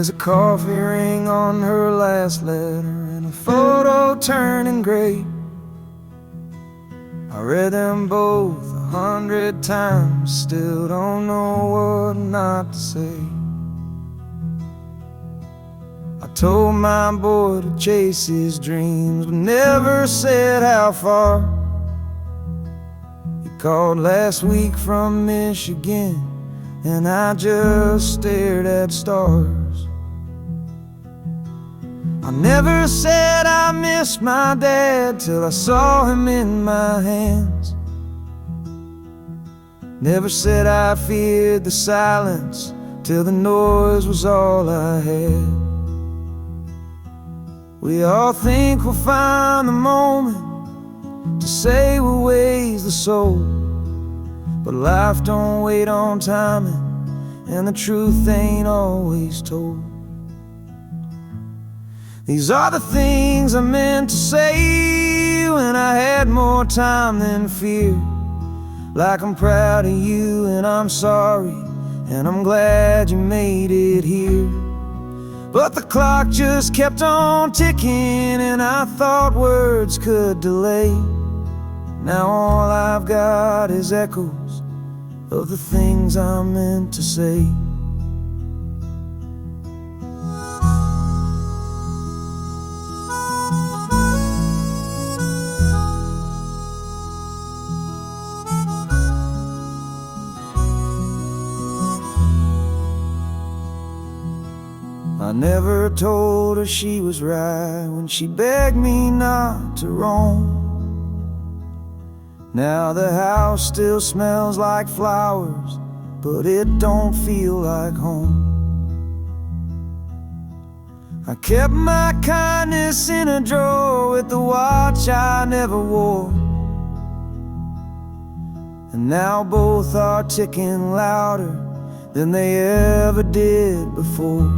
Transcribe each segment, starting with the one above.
There's a coffee ring on her last letter and a photo turning gray. I read them both 100 times, still don't know what not to say. I told my boy to chase his dreams, but never said how far. He called last week from Michigan, and I just stared at stars. I never said I missed my dad till I saw him in my hands. Never said I feared the silence till the noise was all I had. We all think we'll find the moment to say what weighs the soul, but life don't wait on timing, and the truth ain't always told. These are the things I meant to say when I had more time than fear. Like I'm proud of you and I'm sorry, and I'm glad you made it here. But the clock just kept on ticking, and I thought words could delay. Now all I've got is echoes of the things I meant to say. I never told her she was right when she begged me not to roam. Now the house still smells like flowers, but it don't feel like home. I kept my kindness in a drawer with the watch I never wore, and now both are ticking louder than they ever did before.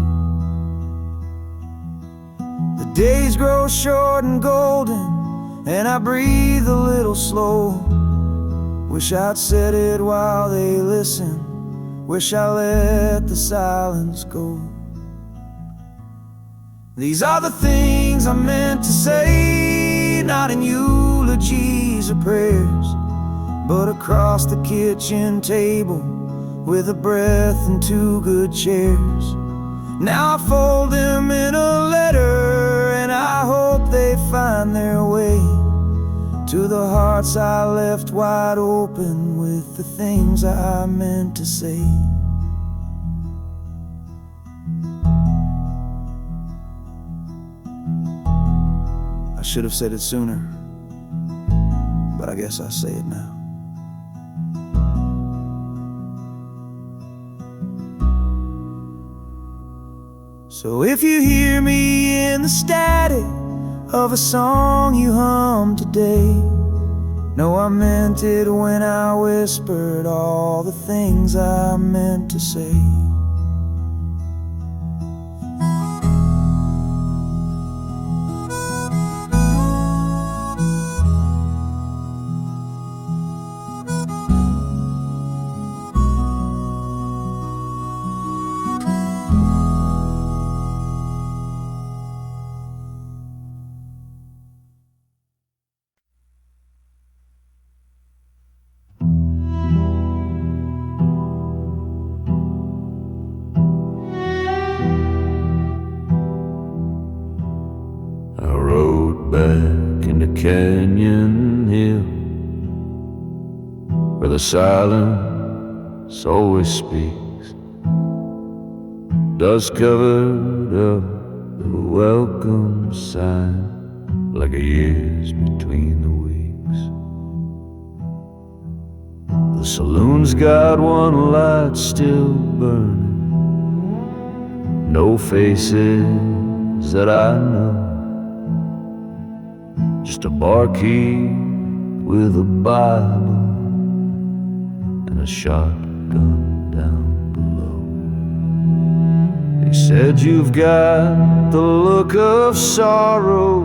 The days grow short and golden, and I breathe a little slow. Wish I'd said it while they listen, wish I let the silence go. These are the things I meant to say, not in eulogies or prayers, but across the kitchen table with a breath and two good chairs. Now I fold them in a letter, and I hope they find their way to the hearts I left wide open with the things I meant to say. I should have said it sooner, but I guess I say it now. So if you hear me in the static of a song you hum today, know I meant it when I whispered all the things I meant to say. Back into Canyon Hill, where the silence always speaks. Dust covered up the welcome sign, like a year's between the weeks. The saloon's got one light still burning, no faces that I know, just a barkeep with a Bible and a shotgun down below. He said, "You've got the look of sorrow."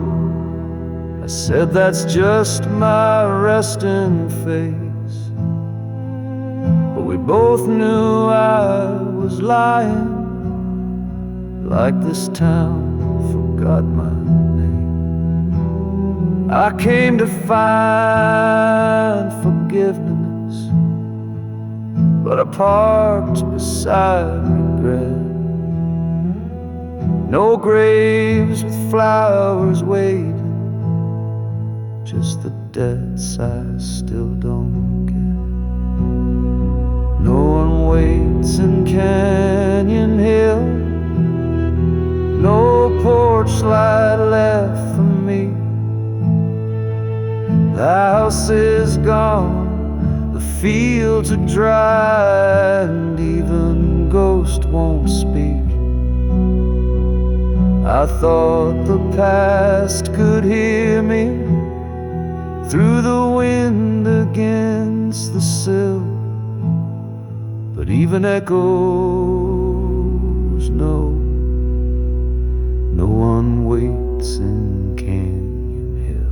I said, "That's just my resting face." But we both knew I was lying, like this town forgot my name. I came to find forgiveness, but I parked beside regret. No graves with flowers waiting, just the debts I still don't get. No one waits in Canyon Hill, no porch light left for me. The house is gone, the fields are dry, and even ghost won't speak. I thought the past could hear me through the wind against the sill, but even echoes know no one waits in Canyon Hill.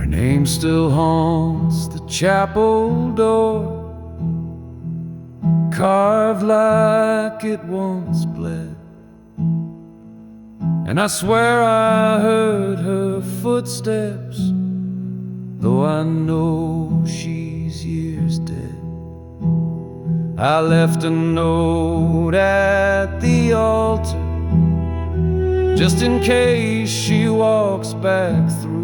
Name still haunts the chapel door, carved like it once bled. And I swear I heard her footsteps, though I know she's years dead. I left a note at the altar, just in case she walks back through.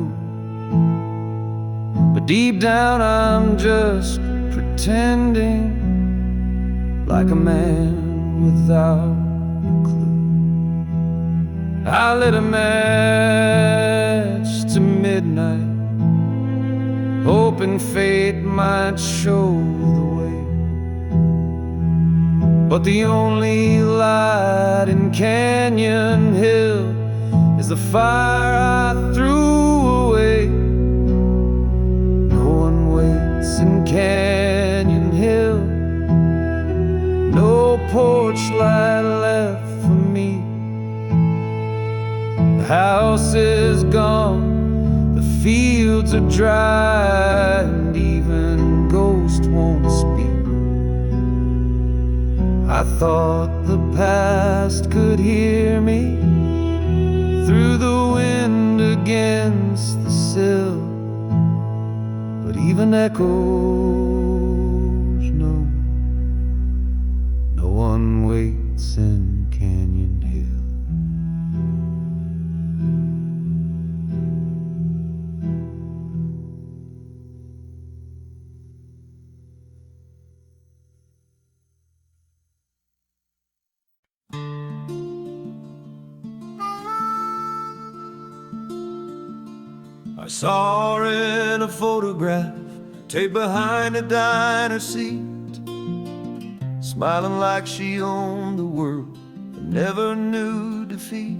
But deep down I'm just pretending, like a man without a clue. I lit a match to midnight, hoping fate might show the way. But the only light in Canyon Hill is the fire I threw away. In Canyon Hill, no porch light left for me. The house is gone, the fields are dry, and even ghosts won't speak. I thought the past could hear me through the wind against the sill, but even echoes know no one waits in Canyon Hill. I saw her in a photograph, taped behind a diner seat, smiling like she owned the world but never knew defeat.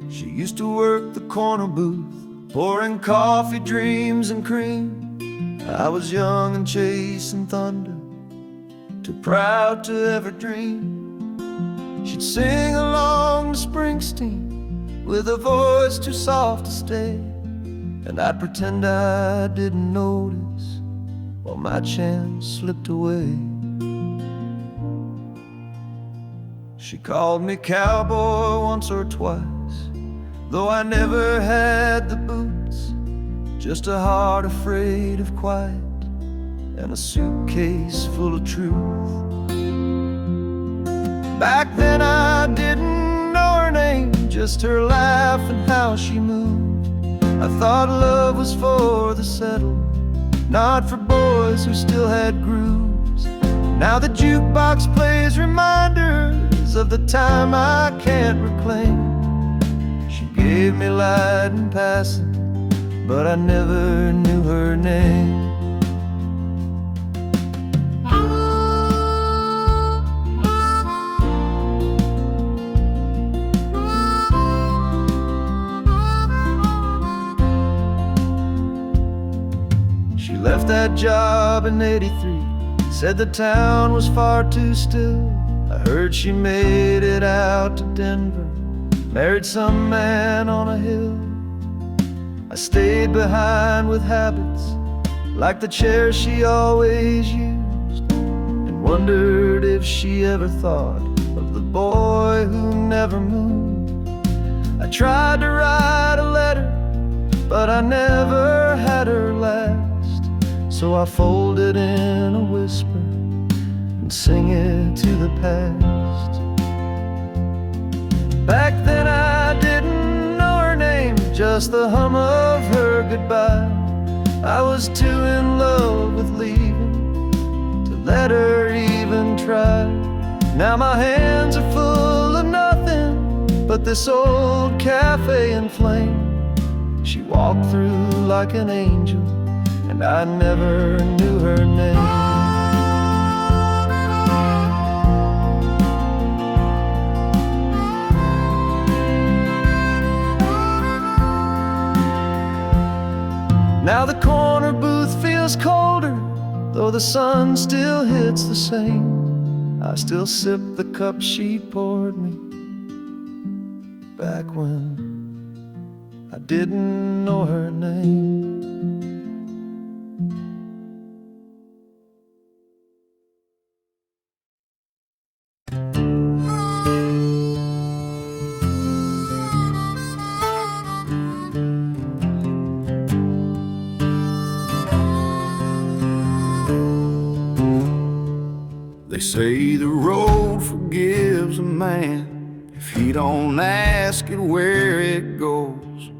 She used to work the corner booth, pouring coffee, dreams, and cream. I was young and chasing thunder, too proud to ever dream. She'd sing along to Springsteen with a voice too soft to stay, and I'd pretend I didn't notice while my chance slipped away. She called me cowboy once or twice, though I never had the boots, just a heart afraid of quiet and a suitcase full of truth. Back then I didn't know her name, just her laugh and how she moved. I thought love was for the settled, not for boys who still had grooves. Now the jukebox plays reminders of the time I can't reclaim. She gave me light in passing, but I never knew her name. She left that job in '83, said the town was far too still. I heard she made it out to Denver, married some man on a hill. I stayed behind with habits like the chair she always used, and wondered if she ever thought of the boy who never moved. I tried to write a letter, but I never had her last, so I fold it in a whisper and sing it to the past. Back then I didn't know her name, just the hum of her goodbye. I was too in love with leaving to let her even try. Now my hands are full of nothing but this old cafe in flame. She walked through like an angel, and I never knew her name. Now the corner booth feels colder, though the sun still hits the same. I still sip the cup she poured me back when I didn't know her name. They say the road forgives a man if he don't ask it where it goes.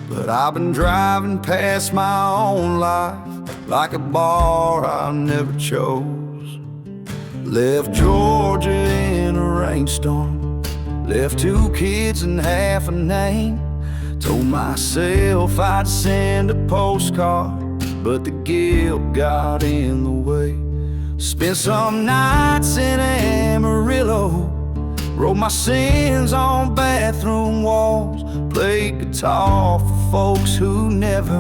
But I've been driving past my own life like a bar I never chose. Left Georgia in a rainstorm, left 2 kids and half a name. Told myself I'd send a postcard, but the guilt got in the way. Spent some nights in Amarillo, wrote my sins on bathroom walls, played guitar for folks who never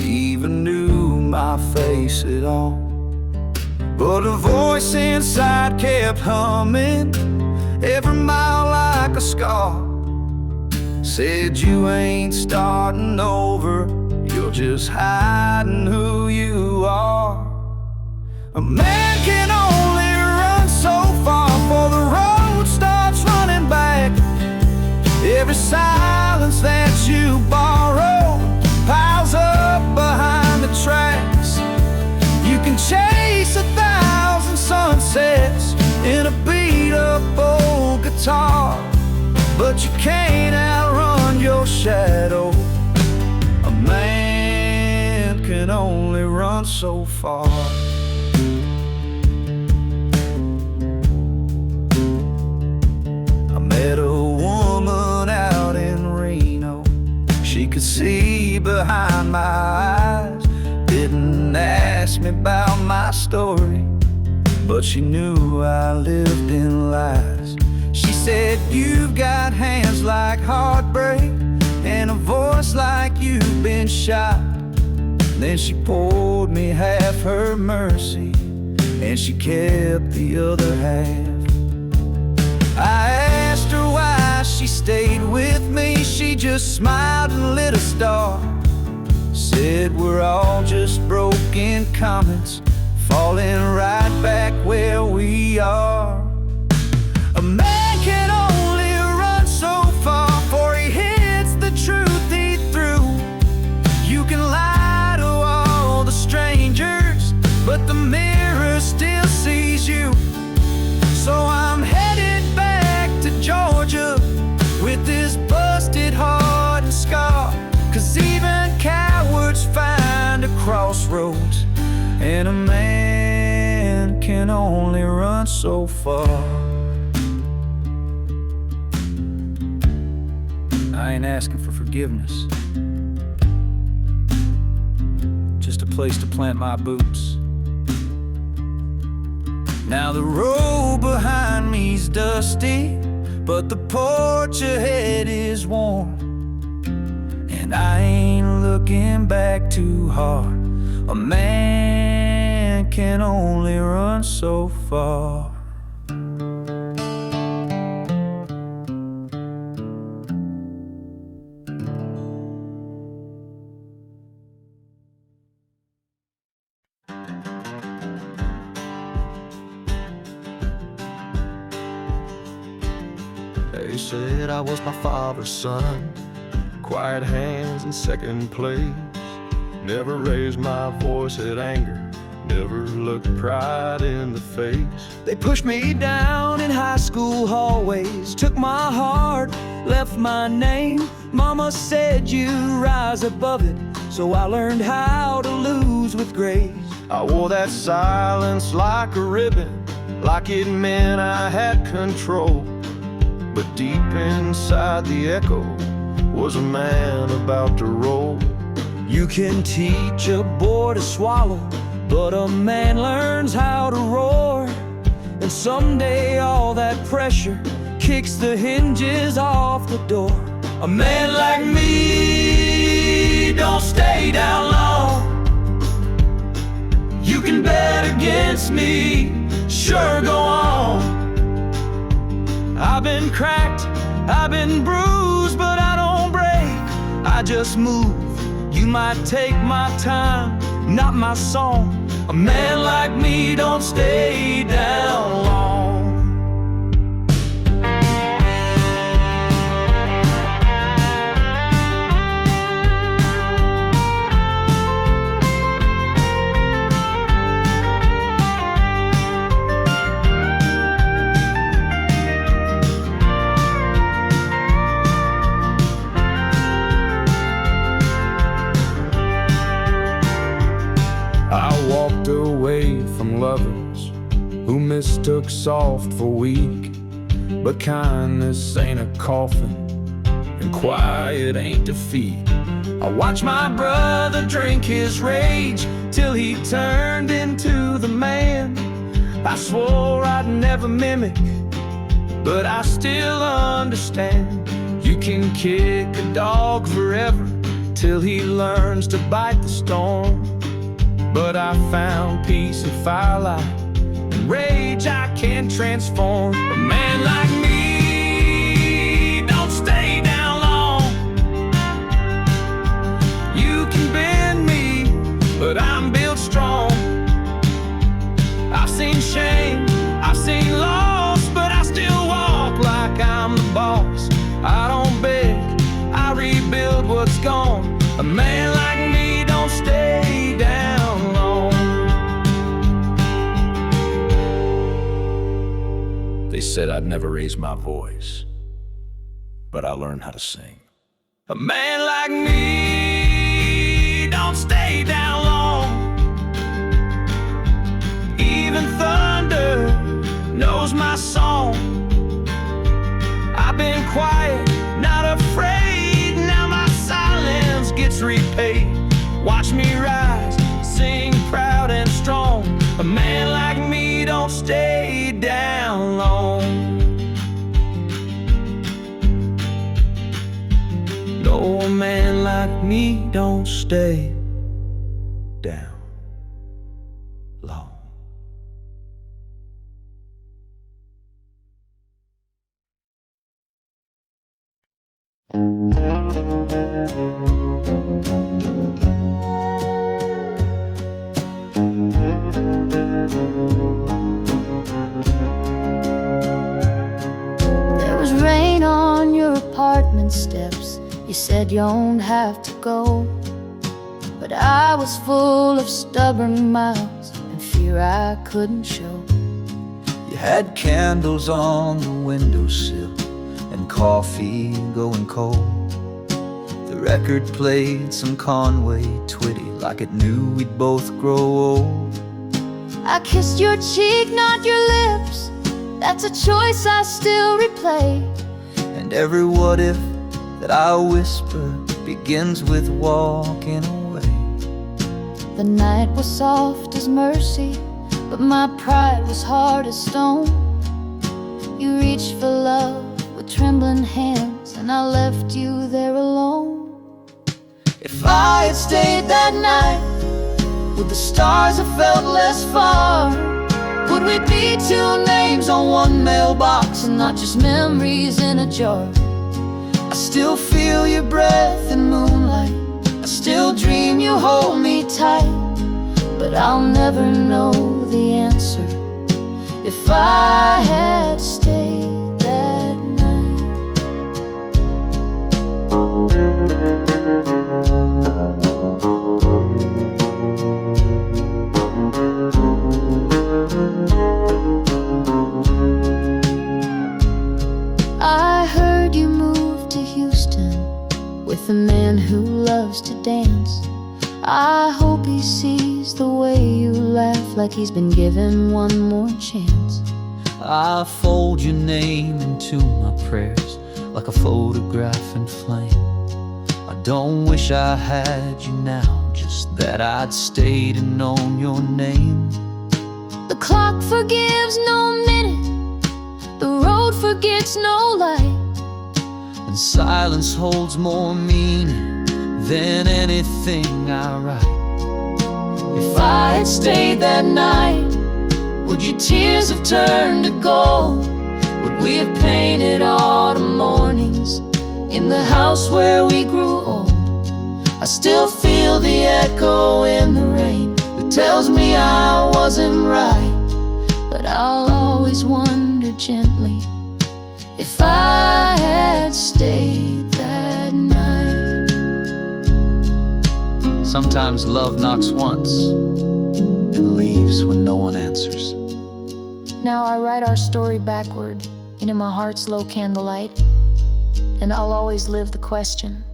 even knew my face at all. But a voice inside kept humming every mile like a scar. Said you ain't starting over, you're just hiding who you are. A man can only run so far before the road starts running back. Every silence that you borrow piles up behind the tracks. You can chase 1,000 sunsets in a beat-up old guitar, but you can't outrun your shadow. A man can only run so far. Met a woman out in Reno. She could see behind my eyes. Didn't ask me about my story, but she knew I lived in lies. She said, you've got hands like heartbreak and a voice like you've been shot. Then she poured me half her mercy, and she kept the other half. I asked her why she stayed with me. She just smiled and lit a star. Said we're all just broken comets, falling right back where we are. A man can only run so far before he hits the truth he threw. You can lie to all the strangers, but the mirror still sees you. So I'm headed back to Georgia with this busted heart and scar. 'Cause even cowards find a crossroads, and a man can only run so far. I ain't asking for forgiveness, just a place to plant my boots. Now the road behind me's dusty, but the porch ahead is warm. And I ain't looking back too hard, A man can only run so far. They said I was my father's son, quiet hands in second place. Never raised my voice at anger, never looked pride in the face. They pushed me down in high school hallways, took my heart, left my name. Mama said you rise above it, so I learned how to lose with grace. I wore that silence like a ribbon, like it meant I had control. But deep inside the echo was a man about to roll. You can teach a boy to swallow, but a man learns how to roar. And someday all that pressure kicks the hinges off the door. A man like me don't stay down long. You can bet against me, sure, go on. I've been cracked, I've been bruised, but I don't break, I just move. You might take my time, not my song. A man like me don't stay down long. Away from lovers who mistook soft for weak. But kindness ain't a coffin, and quiet ain't defeat. I watched my brother drink his rage till he turned into the man I swore I'd never mimic, but I still understand. You can kick a dog forever till he learns to bite the storm. But I found peace in firelight, and rage I can transform. A man like me don't stay down long. You can bend me, but I'm built strong. I've seen shame, I've seen loss, but I still walk like I'm the boss. I don't beg, I rebuild what's gone. A man like me don't stay down. They said I'd never raise my voice, but I learned how to sing. A man like me don't stay down long. Even thunder knows my song. I've been quiet, not afraid. Now my silence gets repaid. Watch me rise, sing proud and strong. A man like me don't stay down long. No, a man like me don't stay down long. There was rain on your apartment steps. You said you don't have to go, but I was full of stubborn mouths and fear I couldn't show. You had candles on the windowsill and coffee going cold. The record played some Conway Twitty like it knew we'd both grow old. I kissed your cheek, not your lips. That's a choice I still replay. And every what if that I whisper begins with walking away. The night was soft as mercy, but my pride was hard as stone. You reached for love with trembling hands, and I left you there alone. If I had stayed that night, Would the stars have felt less far? Would we be two names on one mailbox and not just memories in a jar? I still feel your breath in moonlight, I still dream you hold me tight, but I'll never know the answer if I had stayed that night. I heard you moved to Houston with a man who loves to dance. I hope he sees the way you laugh, like he's been given one more chance. I fold your name into my prayers like a photograph in flame. I don't wish I had you now, just that I'd stayed and known your name. The clock forgives no minute, the road forgets no light, And silence holds more meaning than anything I write. if I had stayed that night, would your tears have turned to gold? Would we have painted autumn mornings in the house where we grew old? I still feel the echo in the rain that tells me I wasn't right, but I'll always wonder gently if I had stayed that night. Sometimes love knocks once and leaves when no one answers. Now I write our story backward into my heart's low candlelight, and I'll always live the question: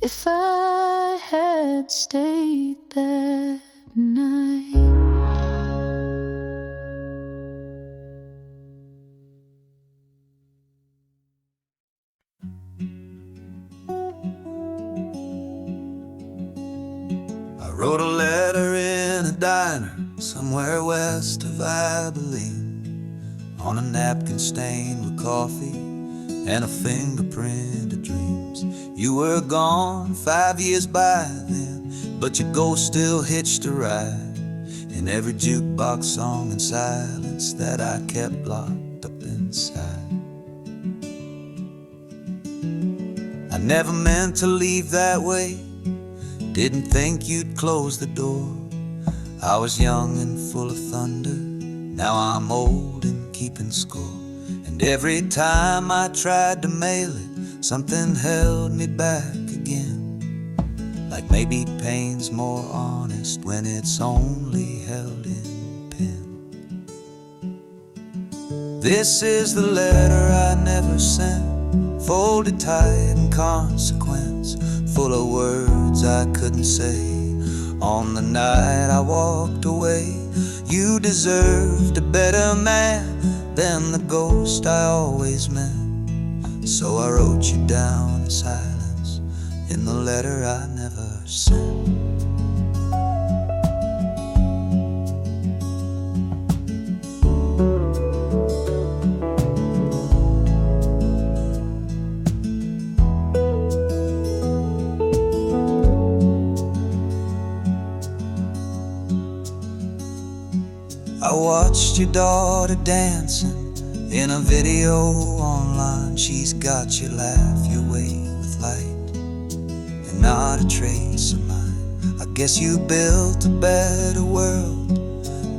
if I had stayed that night. I wrote a letter in a diner somewhere west of Abilene, on a napkin stained with coffee and a fingerprint of dreams. You were gone 5 years by then, but your ghost still hitched a ride in every jukebox song and silence that I kept locked up inside. I never meant to leave that way, didn't think you'd close the door. I was young and full of thunder, now I'm old and keeping score. And every time I tried to mail it, something held me back again. Like maybe pain's more honest when it's only held in pen. This is the letter I never sent, folded tight in consequence, full of words I couldn't say. On the night I walked away, you deserved a better man than the ghost I always met. So I wrote you down in silence in the letter I never sent. I watched your daughter dancing in a video online. She's got your laugh, your way with light, and not a trace of mine. I guess you built a better world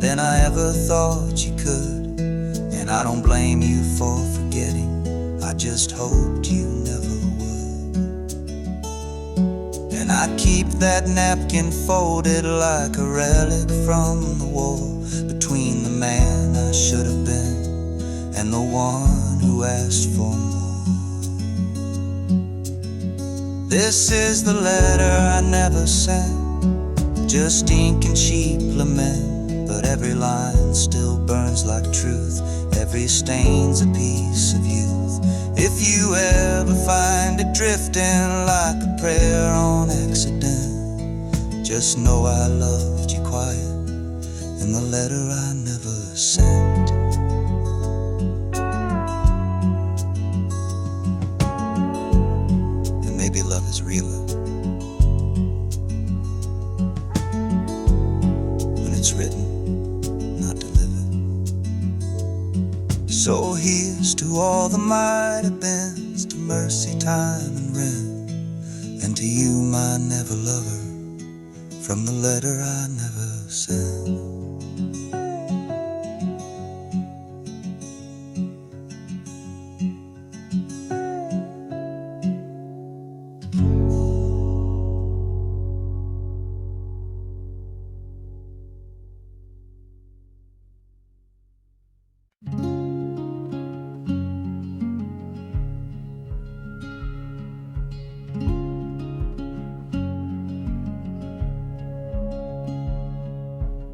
than I ever thought you could, and I don't blame you for forgetting, I just hoped you never would. And I keep that napkin folded like a relic from the war, between the man I should have been and the one who asked for more. This is the letter I never sent, just ink and cheap lament, but every line still burns like truth, every stain's a piece of youth. If you ever find it drifting like a prayer on accident, just know I loved you quiet in the letter I never sent. And maybe love is realer. it's written, not delivered. So here's to all the mighty bends, to mercy, time, and rent, and to you, my never lover, from the letter I never sent.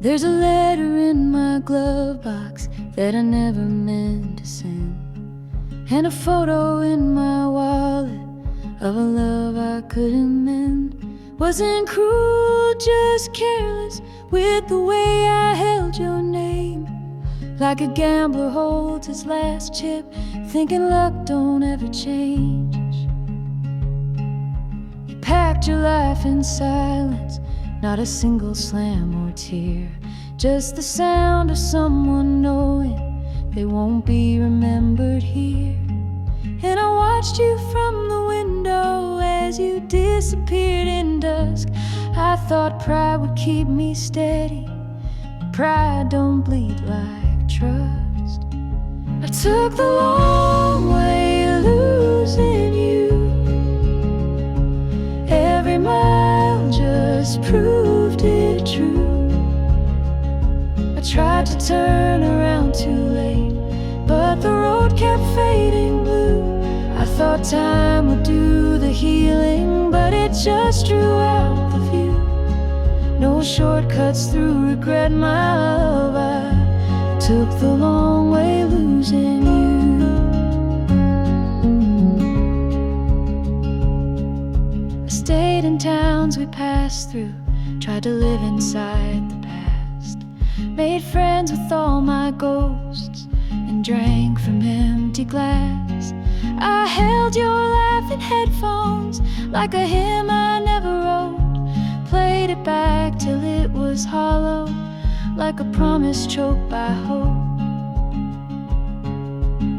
There's a letter in my glove box that I never meant to send, and a photo in my wallet of a love I couldn't mend. Wasn't cruel, just careless with the way I held your name, like a gambler holds his last chip, thinking luck don't ever change. You packed your life in silence, not a single slam or tear, just the sound of someone knowing they won't be remembered here. And I watched you from the window as you disappeared in dusk. I thought pride would keep me steady, but pride don't bleed like trust. I took the long way losing you. Every mile just proved it true. I tried to turn around too late, but the road kept fading blue. I thought time would do the healing, but it just drew out the view. No shortcuts through regret, my love. I took the long way losing you. I stayed in towns we passed through, tried to live inside the past, made friends with all my ghosts, and drank from empty glass. I held your laugh in headphones like a hymn I never wrote, played it back till it was hollow, like a promise choked by hope.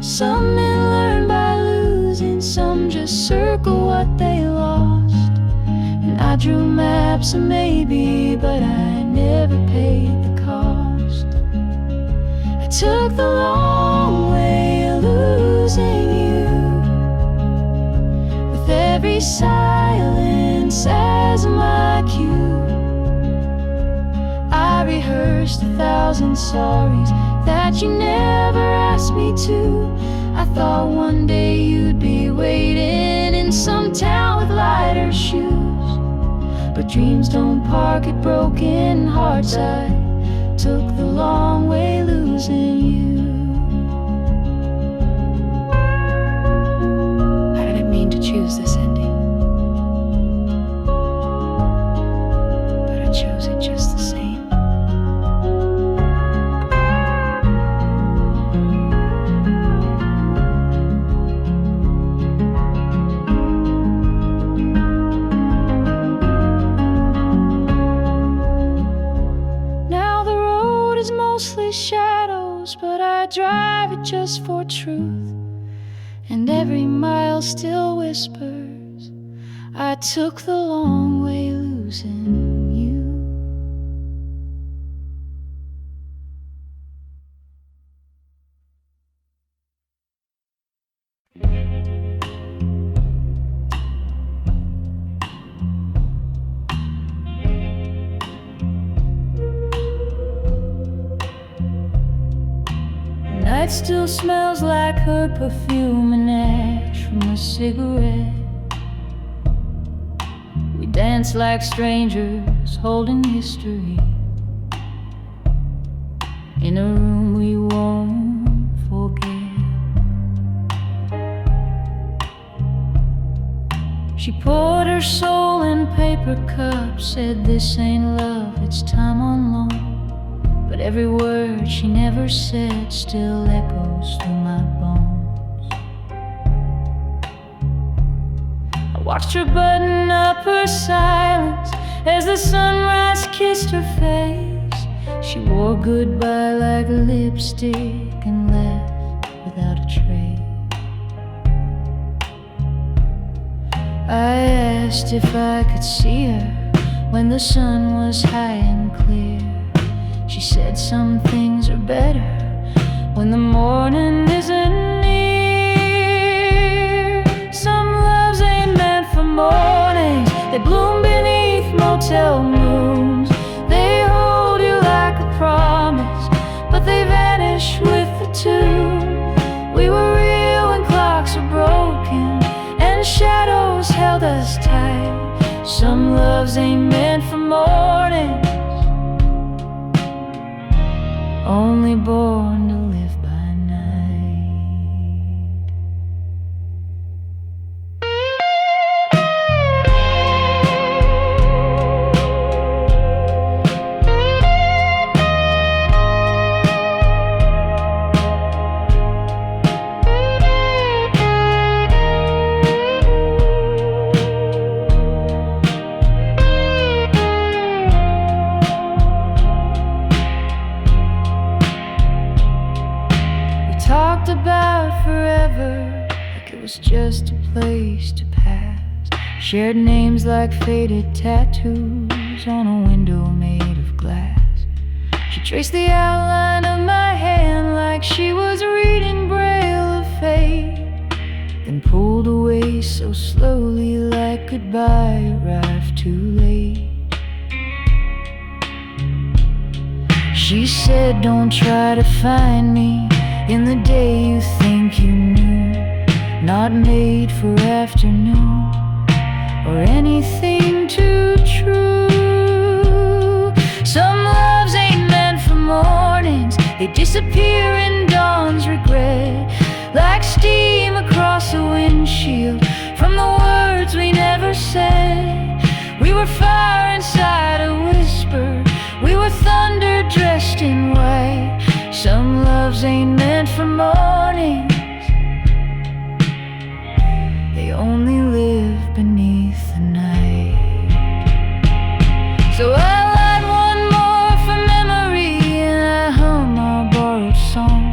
Some men learn by losing, some just circle what they lost. And I drew maps of maybe, but I never paid the cost. I took the long way losing you, with every silence as my cue. I rehearsed 1,000 sorries that you never asked me to. I thought one day you'd be waiting in some town with lighter shoes, but dreams don't park at broken hearts. I took the long way losing you. I didn't mean to choose this ending, but I chose it just the same. Mostly shadows, but I drive it just for truth, and every mile still whispers, I took the long way losing you. Night still smells like her perfume and ash from a cigarette. We dance like strangers holding history in a room we won't forget. She poured her soul in paper cups, said this ain't love, it's time on loan. But every word she never said still echoes through my bones. I watched her button up her silence as the sunrise kissed her face, She wore goodbye like lipstick and left without a trace. I asked if I could see her when the sun was high and clear. She said some things are better when the morning isn't near. Some loves ain't meant for mornings, they bloom beneath motel moons. They hold you like a promise, but they vanish with the tune. We were real when clocks were broken and shadows held us tight. Some loves ain't meant for mornings, only born to live by night. Talked about forever like it was just a place to pass. Shared names like faded tattoos on a window made of glass. She traced the outline of my hand like she was reading braille of fate, then pulled away so slowly like goodbye arrived too late. She said, don't try to find me in the day you think you knew, not made for afternoon or anything too true. Some loves ain't meant for mornings, they disappear in dawn's regret, like steam across a windshield from the words we never said. We were fire inside a whisper, we were thunder dressed in white. Some loves ain't meant for mornings, they only live beneath the night. So I light one more for memory and I hum our borrowed song.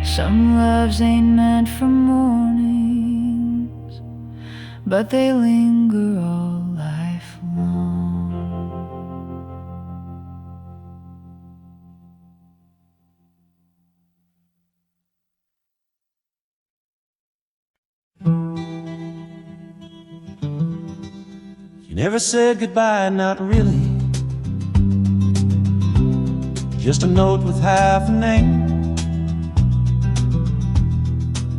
Some loves ain't meant for mornings, but they linger all life long. You never said goodbye, not really. Just a note with half a name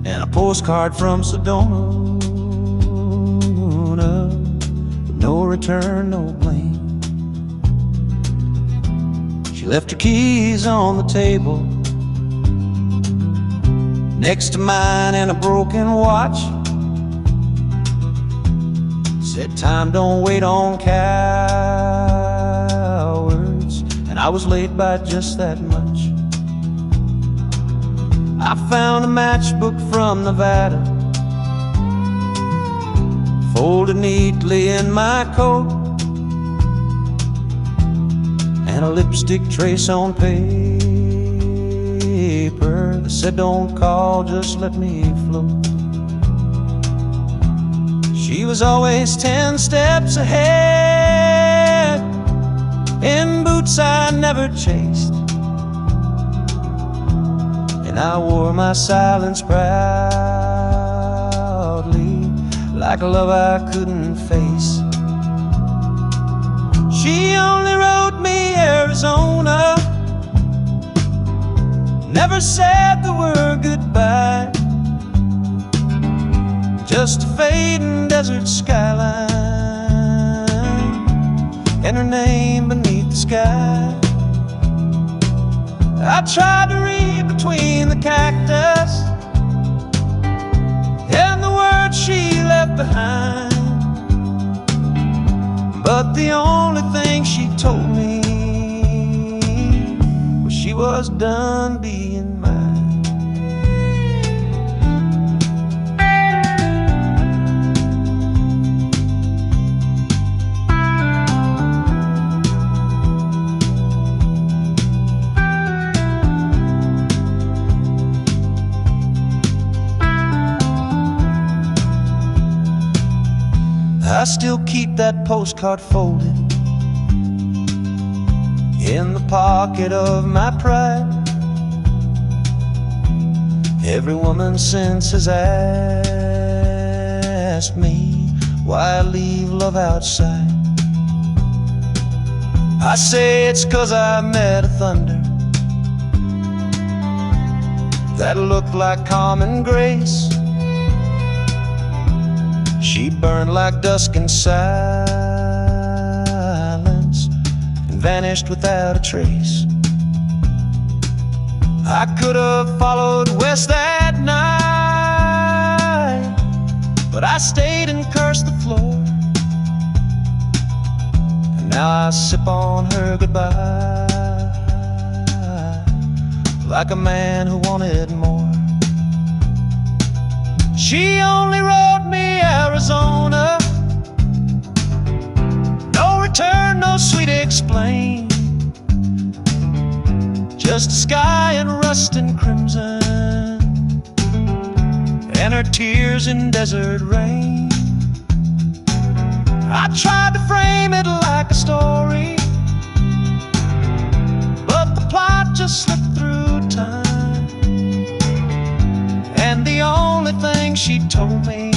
and a postcard from Sedona, with no return, no blame. She left her keys on the table next to mine and a broken watch. Said time don't wait on cowards, and I was late by just that much. I found a matchbook from Nevada, folded neatly in my coat, and a lipstick trace on paper that said don't call, just let me float. She was always 10 steps ahead, in boots I never chased, and I wore my silence proudly, like a love I couldn't face. She only wrote me Arizona, never said the word goodbye, just a fading desert skyline and her name beneath the sky. I tried to read between the cactus and the words she left behind, but the only thing she told me was she was done being mine. I still keep that postcard folded in the pocket of my pride. Every woman since has asked me why I leave love outside. I say it's 'cause I met a thunder that looked like common grace. She burned like dusk in silence and vanished without a trace. I could have followed west that night, but I stayed and cursed the floor. And now I sip on her goodbye like a man who wanted more. She only wrote me Arizona, no return, no sweet explain, just a sky in rust and crimson, and her tears in desert rain. I tried to frame it like a story, but the plot just slipped through time. And the only thing she told me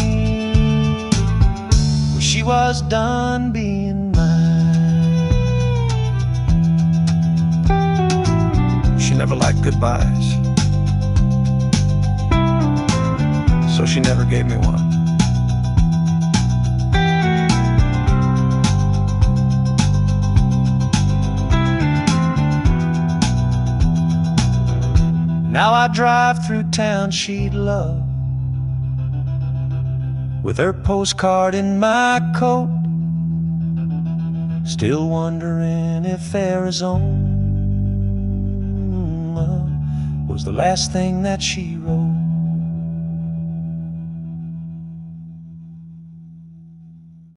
was she was done being mine. She never liked goodbyes, so she never gave me one. Now I drive through town she'd love, with her postcard in my coat, still wondering if Arizona was the last thing that she wrote.